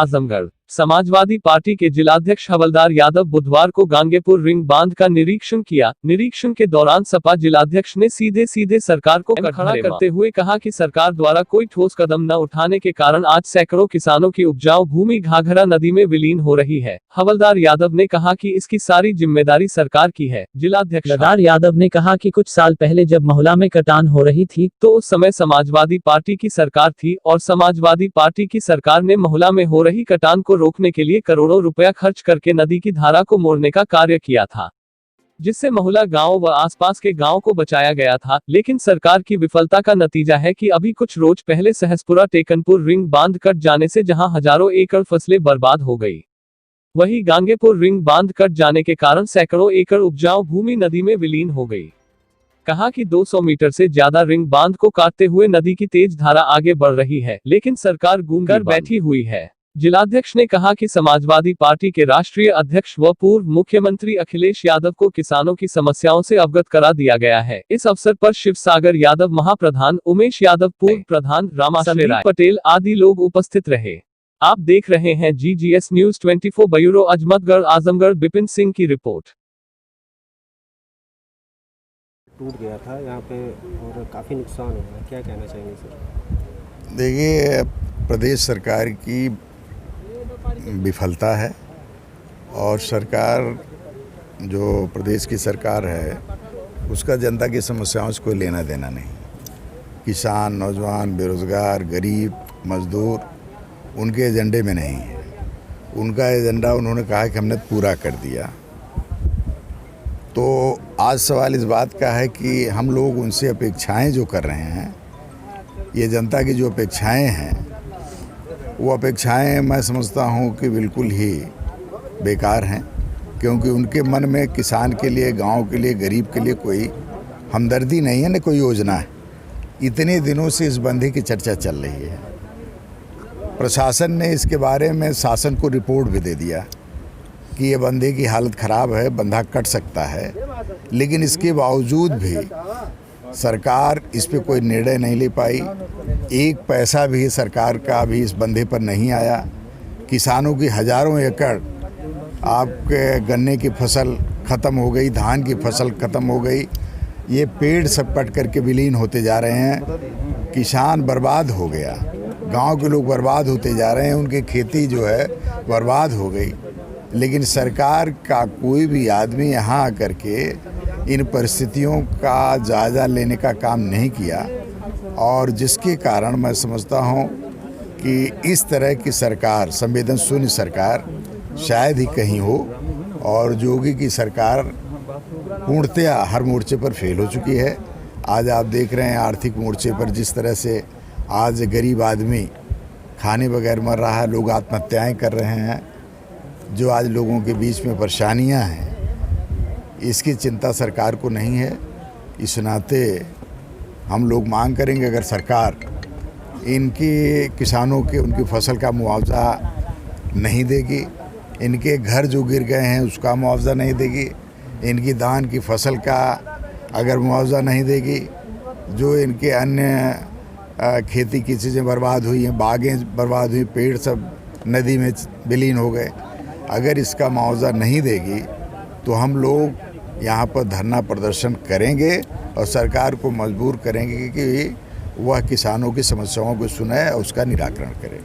Azamgarh. Samajwadi party के जिलाध्यक्ष हवलदार यादव बुधवार को गांगेपुर रिंग बांध का निरीक्षण किया। निरीक्षण के दौरान सपा जिलाध्यक्ष ने सीधे सरकार को खड़ा करते हुए कहा कि सरकार द्वारा कोई ठोस कदम न उठाने के कारण आज सैकड़ों किसानों की उपजाऊ भूमि घाघरा नदी में विलीन हो रही है। हवलदार यादव ने कहा कि इसकी सारी जिम्मेदारी सरकार की है। जिलाध्यक्ष हवलदार यादव ने कहा कि कुछ साल पहले जब महुला में कटान हो रही थी तो उस समय समाजवादी पार्टी की सरकार थी और समाजवादी पार्टी की सरकार ने महुला में हो रही कटान को रोकने के लिए करोड़ों रुपया खर्च करके नदी की धारा को मोड़ने का कार्य किया था, जिससे महुला गांव व आसपास के गांव को बचाया गया था। लेकिन सरकार की विफलता का नतीजा है कि अभी कुछ रोज पहले सहसपुरा टेकनपुर रिंग बांध कट जाने से जहां हजारों एकड़ फसलें बर्बाद हो गई, वहीं गांगेपुर रिंग बांध कट जाने के कारण सैकड़ों एकड़ उपजाऊ भूमि नदी में विलीन हो गई। कहा कि 200 मीटर से ज्यादा रिंग बांध को काटते हुए नदी की तेज धारा आगे बढ़ रही है, लेकिन सरकार गूंग कर बैठी हुई है। जिलाध्यक्ष ने कहा कि समाजवादी पार्टी के राष्ट्रीय अध्यक्ष व पूर्व मुख्यमंत्री अखिलेश यादव को किसानों की समस्याओं से अवगत करा दिया गया है। इस अवसर पर शिवसागर यादव महाप्रधान, उमेश यादव पूर्व प्रधान, रामाश्रय राय पटेल आदि लोग उपस्थित रहे। आप देख रहे हैं GGS news 24 bureau Ajmatgarh Azamgarh. Bipin Singh की रिपोर्ट। टूट गया था यहाँ पे और काफ़ी नुकसान हुआ, क्या कहना चाहेंगे सर? देखिए, प्रदेश सरकार की विफलता है और सरकार जो प्रदेश की सरकार है उसका जनता की समस्याओं से कोई लेना देना नहीं। किसान, नौजवान, बेरोजगार, गरीब, मजदूर उनके एजेंडे में नहीं है। उनका एजेंडा उन्होंने कहा कि हमने पूरा कर दिया। तो आज सवाल इस बात का है कि हम लोग उनसे अपेक्षाएं जो कर रहे हैं, ये जनता की जो अपेक्षाएं हैं, वो अपेक्षाएं मैं समझता हूँ कि बिल्कुल ही बेकार हैं, क्योंकि उनके मन में किसान के लिए, गांव के लिए, गरीब के लिए कोई हमदर्दी नहीं है, न कोई योजना है। इतने दिनों से इस बंधे की चर्चा चल रही है। प्रशासन ने इसके बारे में शासन को रिपोर्ट भी दे दिया कि ये बंधे की हालत ख़राब है, बंधा कट सकता है, लेकिन इसके बावजूद भी सरकार इस पे कोई निर्णय नहीं ले पाई। एक पैसा भी सरकार का भी इस बंधे पर नहीं आया। किसानों की हजारों एकड़ आपके गन्ने की फसल ख़त्म हो गई, धान की फसल ख़त्म हो गई, ये पेड़ सब कट करके विलीन होते जा रहे हैं। किसान बर्बाद हो गया, गांव के लोग बर्बाद होते जा रहे हैं, उनकी खेती जो है बर्बाद हो गई। लेकिन सरकार का कोई भी आदमी यहाँ आकर के इन परिस्थितियों का जायज़ा लेने का काम नहीं किया, और जिसके कारण मैं समझता हूँ कि इस तरह की सरकार, संवेदन शून्य सरकार शायद ही कहीं हो। और योगी की सरकार पूर्णतया हर मोर्चे पर फेल हो चुकी है। आज आप देख रहे हैं आर्थिक मोर्चे पर जिस तरह से आज गरीब आदमी खाने बगैर मर रहा है, लोग आत्महत्याएं कर रहे हैं, जो आज लोगों के बीच में परेशानियां हैं, इसकी चिंता सरकार को नहीं है। इस नाते हम लोग मांग करेंगे, अगर सरकार इनके किसानों के उनकी फसल का मुआवजा नहीं देगी, इनके घर जो गिर गए हैं उसका मुआवजा नहीं देगी, इनकी धान की फसल का अगर मुआवजा नहीं देगी, जो इनके अन्य खेती की चीज़ें बर्बाद हुई हैं, बागें बर्बाद हुई, पेड़ सब नदी में विलीन हो गए, अगर इसका मुआवजा नहीं देगी तो हम लोग यहाँ पर धरना प्रदर्शन करेंगे और सरकार को मजबूर करेंगे कि वह किसानों की समस्याओं को सुने और उसका निराकरण करे।